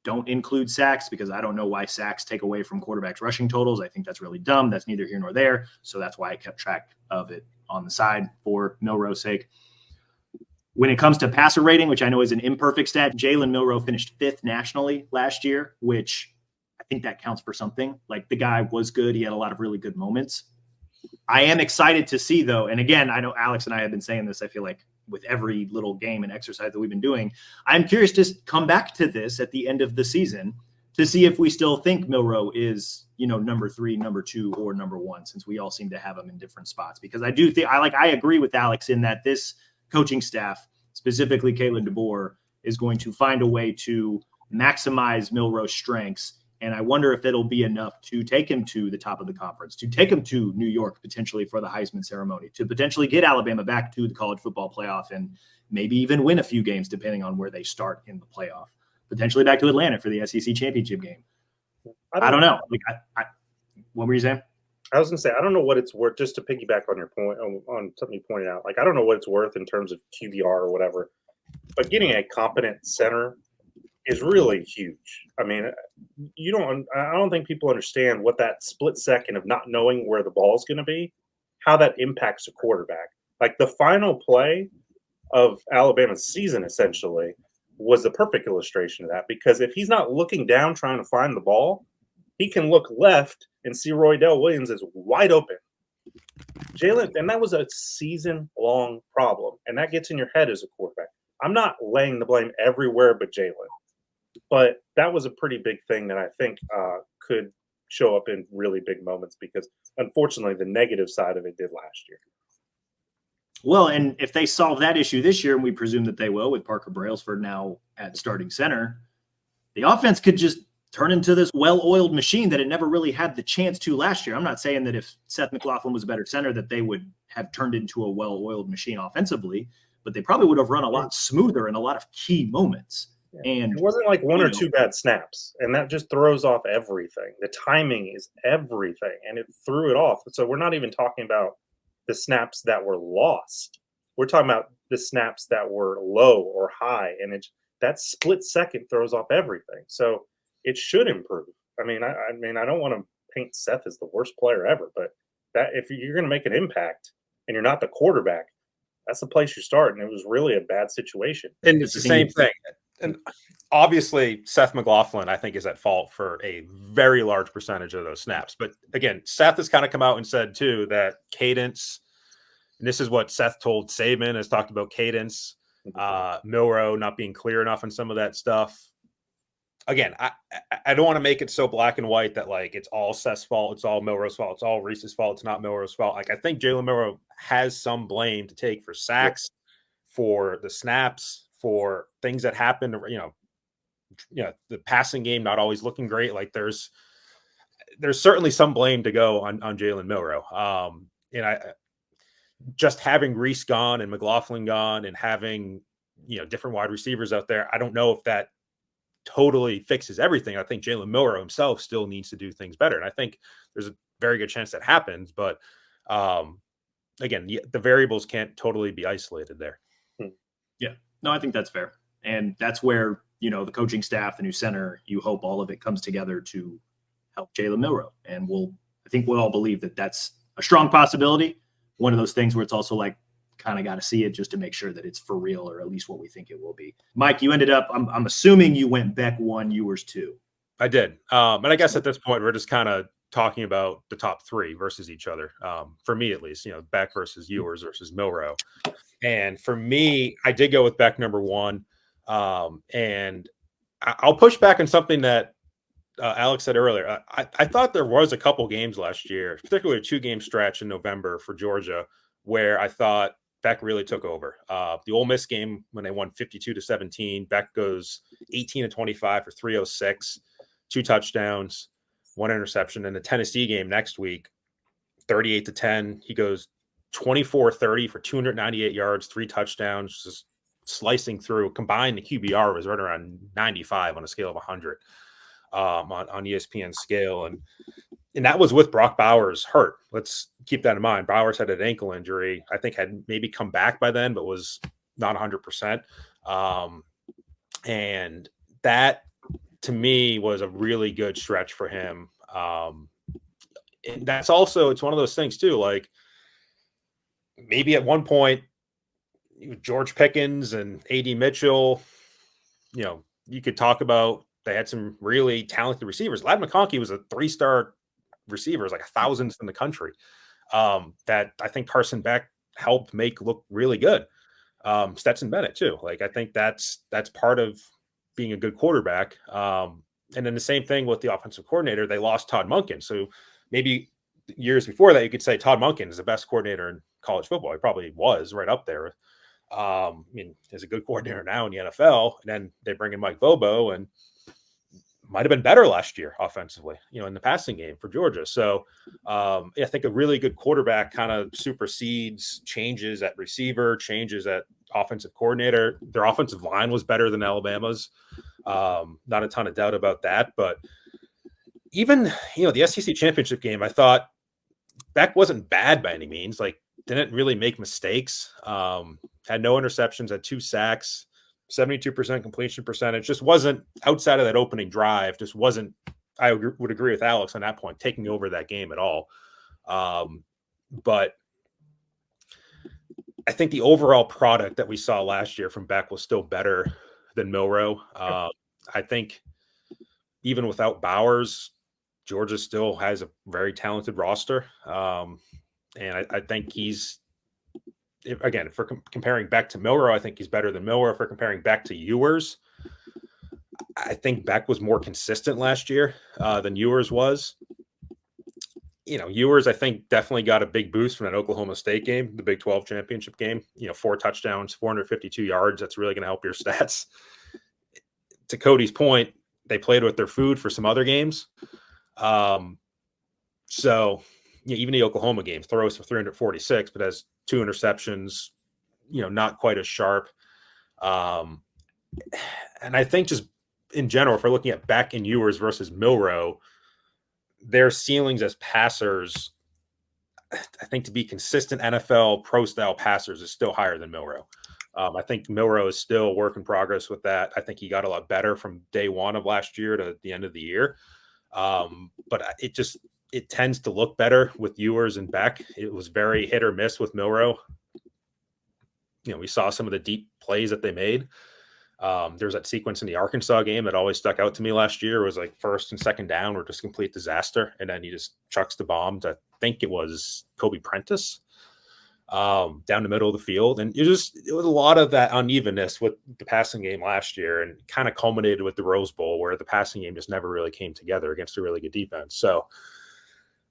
don't include sacks, because I don't know why sacks take away from quarterbacks' rushing totals. I think that's really dumb. That's neither here nor there. So that's why I kept track of it on the side for Milroe's sake. When it comes to passer rating, which I know is an imperfect stat, Jalen Milroe finished 5th nationally last year, which I think that counts for something. Like, the guy was good. He had a lot of really good moments. I am excited to see, though, and again, I know Alex and I have been saying this, I feel like with every little game and exercise that we've been doing, I'm curious to come back to this at the end of the season to see if we still think Milroe is, number 3, number 2, or number 1, since we all seem to have him in different spots. Because I do think I agree with Alex in that this coaching staff, specifically Kalen DeBoer, is going to find a way to maximize Milroe's strengths. And I wonder if it'll be enough to take him to the top of the conference, to take him to New York potentially for the Heisman ceremony, to potentially get Alabama back to the college football playoff and maybe even win a few games depending on where they start in the playoff, potentially back to Atlanta for the SEC championship game. I don't know. What were you saying? I was going to say, I don't know what it's worth, just to piggyback on your point, on something you pointed out. Like, I don't know what it's worth in terms of QBR or whatever, but getting a competent center is really huge. I mean, I don't think people understand what that split second of not knowing where the ball is going to be, how that impacts a quarterback. Like, the final play of Alabama's season, essentially, was the perfect illustration of that, because if he's not looking down trying to find the ball, he can look left and see Roydell Williams is wide open. Jalen, and that was a season-long problem, and that gets in your head as a quarterback. I'm not laying the blame everywhere but Jalen, but that was a pretty big thing that I think could show up in really big moments, because unfortunately the negative side of it did last year. Well, and if they solve that issue this year, and we presume that they will with Parker Brailsford now at starting center, the offense could just turn into this well-oiled machine that it never really had the chance to last year. I'm not saying that if Seth McLaughlin was a better center that they would have turned into a well-oiled machine offensively, but they probably would have run a lot smoother in a lot of key moments. Yeah. And it wasn't like one or two bad snaps, and that just throws off everything. The timing is everything, and it threw it off. So we're not even talking about the snaps that were lost. We're talking about the snaps that were low or high, and that split second throws off everything. So it should improve. I mean, I don't want to paint Seth as the worst player ever, but that if you're going to make an impact and you're not the quarterback, that's the place you start. And it was really a bad situation. And it's the same thing. And obviously, Seth McLaughlin, I think, is at fault for a very large percentage of those snaps. But again, Seth has kind of come out and said, too, that cadence, and this is what Seth told Saban, has talked about cadence, Milroe not being clear enough on some of that stuff. again, I don't want to make it so black and white that like it's all Seth's fault, it's all Milrow's fault, it's all Reese's fault, it's not Milrow's fault. Like I think Jalen Milrow has some blame to take for sacks, for the snaps, for things that happened. The passing game not always looking great. Like there's certainly some blame to go on Jalen Milrow. And I just having Reese gone and McLaughlin gone and having different wide receivers out there, I don't know if that totally fixes everything. I think Jalen Milrow himself still needs to do things better. And I think there's a very good chance that happens. But again, the variables can't totally be isolated there. Yeah, no, I think that's fair. And that's where, the coaching staff, the new center, you hope all of it comes together to help Jalen Milrow. And I think we'll all believe that that's a strong possibility. One of those things where it's also like, kind of got to see it just to make sure that it's for real, or at least what we think it will be. Mike, you ended up, I'm assuming you went Beck 1, Ewers 2. I did. And I guess at this point, we're just kind of talking about the top three versus each other. For me, at least, Beck versus Ewers versus Milrow. And for me, I did go with Beck number 1. And I'll push back on something that Alex said earlier. I thought there was a couple games last year, particularly a 2-game stretch in November for Georgia, where I thought Beck really took over. The Ole Miss game when they won 52-17, Beck goes 18-25 for 306, 2 touchdowns, 1 interception. In the Tennessee game next week, 38-10, he goes 24-30 for 298 yards, 3 touchdowns, just slicing through. Combined, the QBR was right around 95 on a scale of 100 on ESPN scale. And that was with Brock Bowers hurt. Let's keep that in mind. Bowers had an ankle injury. I think had maybe come back by then, but was not 100%. And that, to me, was a really good stretch for him. And that's also, it's one of those things too, like maybe at one point, George Pickens and A.D. Mitchell, you could talk about, they had some really talented receivers. Ladd McConkey was a 3-star receiver, like 1,000th in the country, that I think Carson Beck helped make look really good. Stetson Bennett too. Like I think that's part of being a good quarterback. And then the same thing with the offensive coordinator. They lost Todd Monken, so maybe years before that you could say Todd Monken is the best coordinator in college football. He probably was right up there. He's a good coordinator now in the NFL. And then they bring in Mike Bobo, and might have been better last year offensively, in the passing game for Georgia. So I think a really good quarterback kind of supersedes changes at receiver, changes at offensive coordinator. Their offensive line was better than Alabama's. Not a ton of doubt about that. But even, the SEC championship game, I thought Beck wasn't bad by any means. Like, didn't really make mistakes. Had no interceptions, had 2 sacks. 72% completion percentage, just wasn't, outside of that opening drive, just wasn't, I would agree with Alex on that point, taking over that game at all. But I think the overall product that we saw last year from Beck was still better than Milrow. I think even without Bowers, Georgia still has a very talented roster. And I think he's, if we're comparing Beck to Milrow, I think he's better than Milrow. If we're comparing Beck to Ewers, I think Beck was more consistent last year than Ewers was. Ewers, I think, definitely got a big boost from that Oklahoma State game, the Big 12 championship game. 4 touchdowns, 452 yards. That's really going to help your stats. To Cody's point, they played with their food for some other games. So even the Oklahoma game, throws for 346, but has 2 interceptions, not quite as sharp. And I think just in general, if we're looking at Beck and Ewers versus Milrow, their ceilings as passers, I think to be consistent NFL pro-style passers is still higher than Milrow. I think Milrow is still a work in progress with that. I think he got a lot better from day one of last year to the end of the year. But it tends to look better with Ewers and Beck. It was very hit or miss with Milrow. We saw some of the deep plays that they made. There's that sequence in the Arkansas game that always stuck out to me last year. It was like 1st and 2nd down were just complete disaster. And then he just chucks the bomb to, I think it was Kobe Prentice. down the middle of the field. And it was a lot of that unevenness with the passing game last year, and kind of culminated with the Rose Bowl, where the passing game just never really came together against a really good defense. So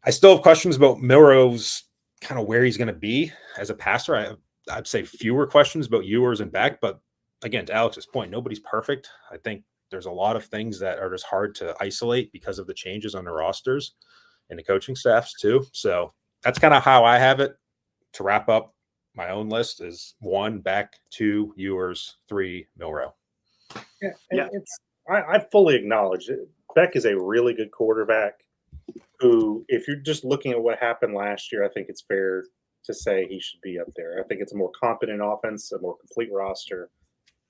I still have questions about Milrose, kind of where he's going to be as a passer. I'd say fewer questions about Ewers and Beck, but again, to Alex's point, nobody's perfect. I think there's a lot of things that are just hard to isolate because of the changes on the rosters and the coaching staffs too. So that's kind of how I have it. To wrap up my own list is 1 Beck, 2 Ewers, 3 Milroe. Yeah. I fully acknowledge it. Beck is a really good quarterback who, if you're just looking at what happened last year, I think it's fair to say he should be up there. I think it's a more competent offense, a more complete roster,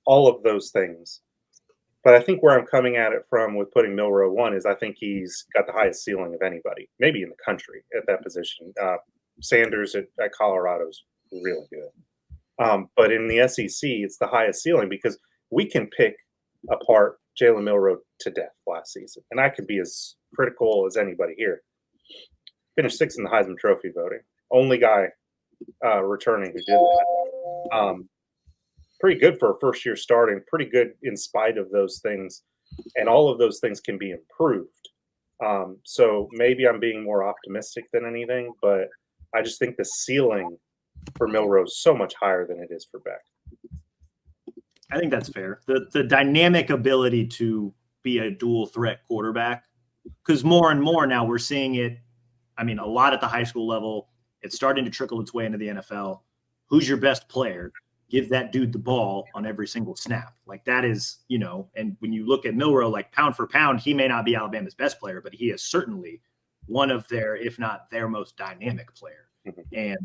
all of those things. But I think where I'm coming at it from with putting Milroe 1 is I think he's got the highest ceiling of anybody, maybe in the country at that position. Sanders at Colorado's really good. But in the SEC, it's the highest ceiling because we can pick apart Jalen Milroe to death last season. And I could be as critical as anybody here. Finished 6th in the Heisman Trophy voting. Only guy returning who did that. Pretty good for a first-year starting. Pretty good in spite of those things. And all of those things can be improved. So maybe I'm being more optimistic than anything, but I just think the ceiling for Milroe is so much higher than it is for Beck. I think that's fair. The dynamic ability to be a dual threat quarterback, because more and more now we're seeing it. I mean, a lot at the high school level. It's starting to trickle its way into the NFL. Who's your best player? Give that dude the ball on every single snap. Like that is, and when you look at Milroe, like pound for pound, he may not be Alabama's best player, but he is certainly one of their, if not their most dynamic player. Mm-hmm. And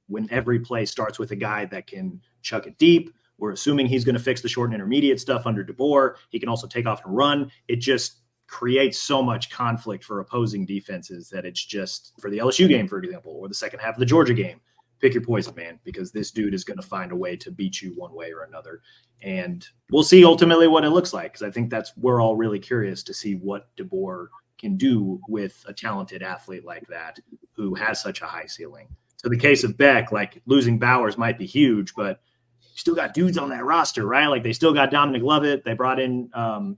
when every play starts with a guy that can chuck it deep, we're assuming he's going to fix the short and intermediate stuff under DeBoer. He can also take off and run. It just creates so much conflict for opposing defenses that it's just, for the LSU game, for example, or the second half of the Georgia game, pick your poison, man, because this dude is going to find a way to beat you one way or another. And we'll see ultimately what it looks like, because I think we're all really curious to see what DeBoer can do with a talented athlete like that who has such a high ceiling. So the case of Beck, like losing Bowers might be huge, but you still got dudes on that roster, right? Like they still got Dominic Lovett. They brought in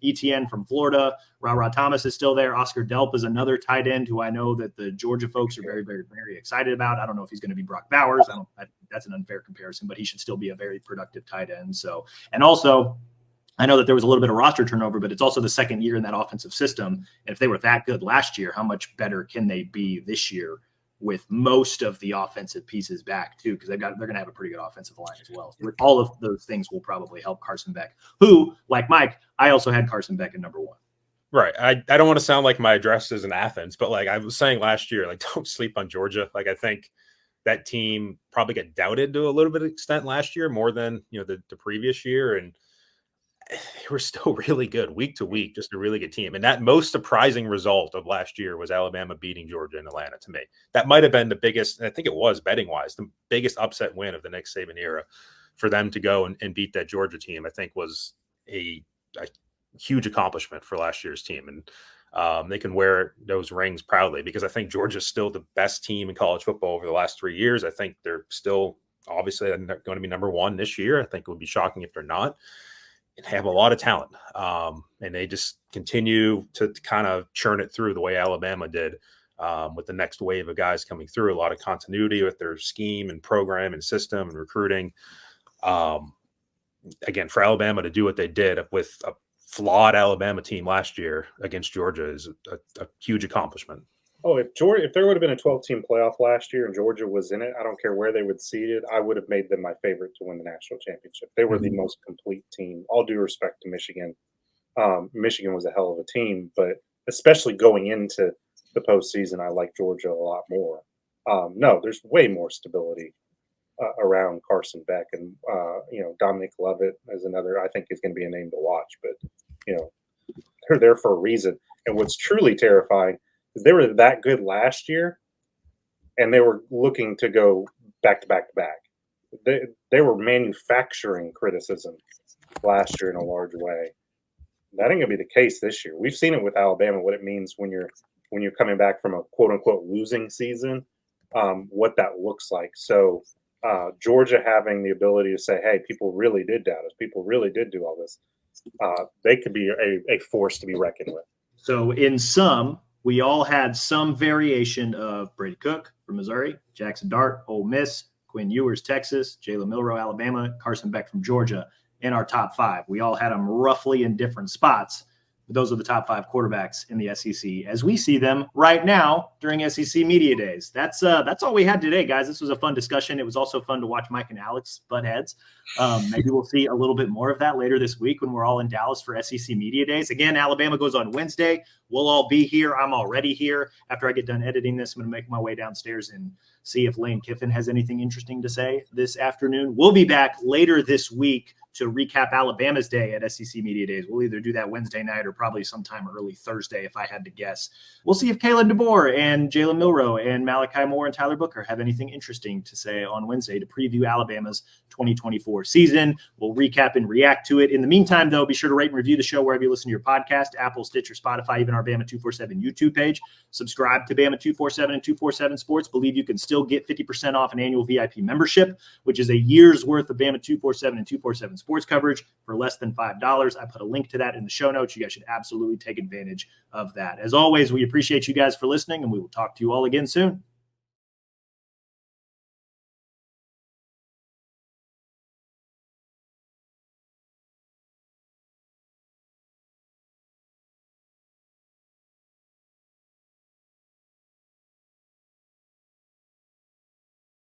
Etienne from Florida. Ra Thomas is still there. Oscar Delp is another tight end who I know that the Georgia folks are very, very, very excited about. I don't know if he's going to be Brock Bowers. That's an unfair comparison, but he should still be a very productive tight end. So, and also I know that there was a little bit of roster turnover, but it's also the second year in that offensive system. And if they were that good last year, how much better can they be this year with most of the offensive pieces back too? Because they're going to have a pretty good offensive line as well. So with all of those things will probably help Carson Beck, who, like Mike, I also had Carson Beck at number 1. Right. I don't want to sound like my address is in Athens, but like I was saying last year, like don't sleep on Georgia. Like I think that team probably got doubted to a little bit of extent last year, more than the previous year, and they were still really good week to week, just a really good team. And that most surprising result of last year was Alabama beating Georgia in Atlanta to me. That might have been the biggest, and I think it was betting wise, the biggest upset win of the Nick Saban era for them to go and beat that Georgia team. I think was a huge accomplishment for last year's team. And they can wear those rings proudly because I think Georgia's still the best team in college football over the last 3 years. I think they're still obviously going to be number 1 this year. I think it would be shocking if they're not. Have a lot of talent, and they just continue to kind of churn it through the way Alabama did with the next wave of guys coming through. A lot of continuity with their scheme and program and system and recruiting. Again, for Alabama to do what they did with a flawed Alabama team last year against Georgia is a huge accomplishment. Oh, if there would have been a 12-team playoff last year and Georgia was in it, I don't care where they would seed it, I would have made them my favorite to win the national championship. They were the most complete team. All due respect to Michigan. Michigan was a hell of a team, but especially going into the postseason, I like Georgia a lot more. No, there's way more stability around Carson Beck, and Dominic Lovett is another. I think is going to be a name to watch, but they're there for a reason. And what's truly terrifying is they were that good last year, and they were looking to go back to back to back. They were manufacturing criticism last year in a large way. That ain't gonna be the case this year. We've seen it with Alabama, what it means when you're coming back from a quote unquote losing season, what that looks like. So Georgia having the ability to say, hey, people really did doubt us. People really did do all this. They could be a force to be reckoned with. So in sum, we all had some variation of Brady Cook from Missouri, Jackson Dart, Ole Miss, Quinn Ewers, Texas, Jalen Milroe, Alabama, Carson Beck from Georgia in our top 5. We all had them roughly in different spots. But those are the top 5 quarterbacks in the SEC as we see them right now during SEC Media Days. That's all we had today, guys. This was a fun discussion. It was also fun to watch Mike and Alex butt heads. Maybe we'll see a little bit more of that later this week when we're all in Dallas for SEC Media Days. Again, Alabama goes on Wednesday. We'll all be here. I'm already here. After I get done editing this, I'm going to make my way downstairs and see if Lane Kiffin has anything interesting to say this afternoon. We'll be back later this week to recap Alabama's day at SEC Media Days. We'll either do that Wednesday night or probably sometime early Thursday, if I had to guess. We'll see if Kalen DeBoer and Jalen Milroe and Malachi Moore and Tyler Booker have anything interesting to say on Wednesday to preview Alabama's 2024 season. We'll recap and react to it. In the meantime, though, be sure to rate and review the show wherever you listen to your podcast, Apple, Stitcher, Spotify, even our Bama 247 YouTube page. Subscribe to Bama 247 and 247 Sports. Believe you can still get 50% off an annual VIP membership, which is a year's worth of Bama 247 and 247 Sports coverage for less than $5. I put a link to that in the show notes. You guys should absolutely take advantage of that. As always, we appreciate you guys for listening, and we will talk to you all again soon.